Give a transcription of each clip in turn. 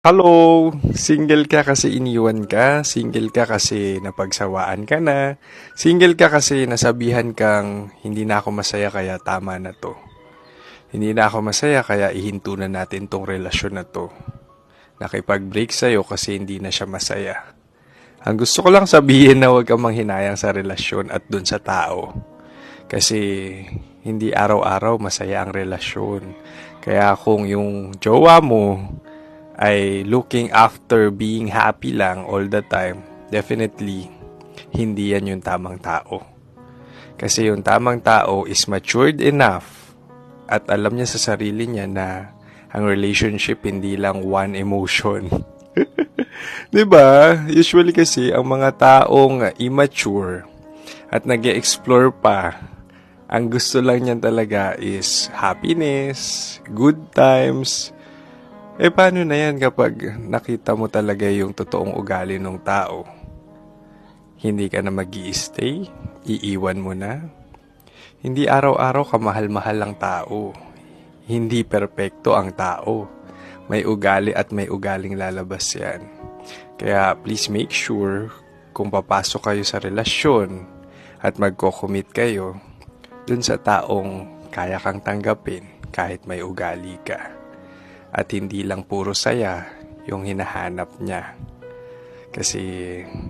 Hello! Single ka kasi iniwan ka, single ka kasi napagsawaan ka na, single ka kasi nasabihan kang hindi na ako masaya kaya tama na to. Hindi na ako masaya kaya ihinto na natin tong relasyon na to. Nakipag-break sa'yo kasi hindi na siya masaya. Ang gusto ko lang sabihin na huwag kang manghinayang sa relasyon at dun sa tao. Kasi hindi araw-araw masaya ang relasyon. Kaya kung yung jowa mo ay looking after being happy lang all the time, definitely, hindi yan yung tamang tao. Kasi yung tamang tao is matured enough at alam niya sa sarili niya na ang relationship hindi lang one emotion. 'Di ba? Usually kasi ang mga taong immature at nag-explore pa, ang gusto lang niyan talaga is happiness, good times. Paano na yan kapag nakita mo talaga yung totoong ugali ng tao? Hindi ka na mag-i-stay? Iiwan mo na? Hindi araw-araw kamahal-mahal ang tao. Hindi perpekto ang tao. May ugali at may ugaling lalabas yan. Kaya please make sure kung papasok kayo sa relasyon at magko-commit kayo dun sa taong kaya kang tanggapin kahit may ugali ka. At hindi lang puro saya yung hinahanap niya. Kasi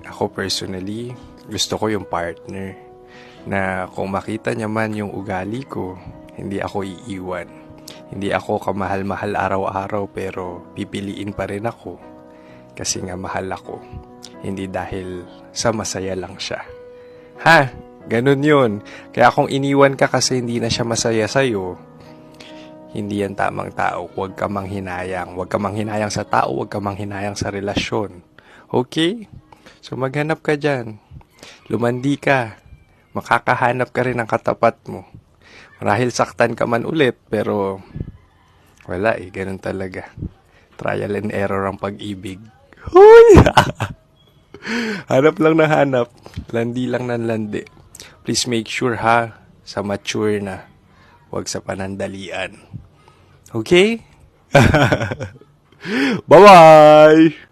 ako personally, gusto ko yung partner na kung makita niya man yung ugali ko, hindi ako iiwan. Hindi ako kamahal-mahal araw-araw pero pipiliin pa rin ako kasi nga mahal ako. Hindi dahil sa masaya lang siya. Ha? Ganun yun. Kaya kung iniwan ka kasi hindi na siya masaya sa'yo, hindi yan tamang tao. Huwag ka manghinayang. Huwag ka manghinayang sa tao. Huwag ka manghinayang sa relasyon. Okay? So maghanap ka dyan. Lumandi ka. Makakahanap ka rin ng katapat mo. Marahil saktan ka man ulit, pero wala ganun talaga. Trial and error ang pag-ibig. Huy! Hanap lang na hanap. Landi lang ng landi. Please make sure ha, sa mature na. Huwag sa panandalian. Okay? Bye-bye!